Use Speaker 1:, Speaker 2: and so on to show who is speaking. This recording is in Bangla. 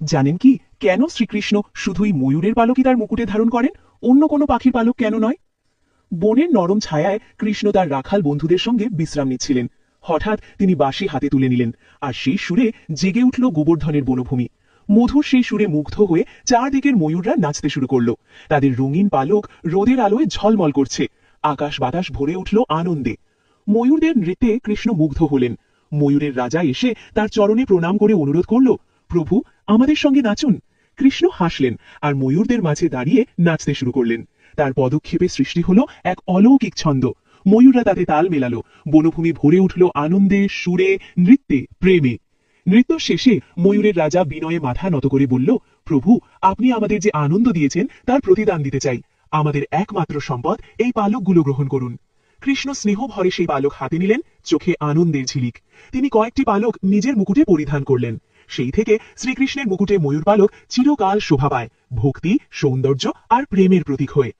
Speaker 1: জানেন কি কেন শ্রীকৃষ্ণ শুধুই ময়ূরের পালকই তার মুকুটে ধারণ করেন, অন্য কোনো পাখির পালক কেন নয়? বনের নরম ছায়ায় কৃষ্ণ তার রাখাল বন্ধুদের সঙ্গে বিশ্রাম নিচ্ছিলেন। হঠাৎ তিনি বাঁশি হাতে তুলে নিলেন, আর সেই সুরে জেগে উঠল গোবর্ধনের বনভূমি। মধুর সেই সুরে মুগ্ধ হয়ে চারদিকের ময়ূররা নাচতে শুরু করলো। তাদের রঙিন পালক রোদের আলোয় ঝলমল করছে, আকাশ বাতাস ভরে উঠল আনন্দে। ময়ূরদের নৃত্যে কৃষ্ণ মুগ্ধ হলেন। ময়ূরের রাজা এসে তার চরণে প্রণাম করে অনুরোধ করল, প্রভু, আমাদের সঙ্গে নাচুন। কৃষ্ণ হাসলেন আর ময়ূরদের মাঝে দাঁড়িয়ে নাচতে শুরু করলেন। তার পদক্ষেপে সৃষ্টি হলো এক অলৌকিক ছন্দ। ময়ূররা তাতে তাল মেলালো, বনভূমি ভরে উঠল আনন্দে, সুরে, নৃত্যে, প্রেমে। নৃত্য শেষে ময়ূরের রাজা বিনয়ে মাথা নত করে বলল, প্রভু, আপনি আমাদের যে আনন্দ দিয়েছেন তার প্রতিদান দিতে চাই। আমাদের একমাত্র সম্পদ এই পালকগুলো গ্রহণ করুন। কৃষ্ণ স্নেহ ভরে সেই পালক হাতে নিলেন, চোখে আনন্দের ঝিলিক। তিনি কয়েকটি পালক নিজের মুকুটে পরিধান করলেন। সেই থেকে শ্রীকৃষ্ণের মুকুটে ময়ূর পালক চিরকাল শোভা পায়, ভক্তি, সৌন্দর্য আর প্রেমের প্রতীক হয়ে।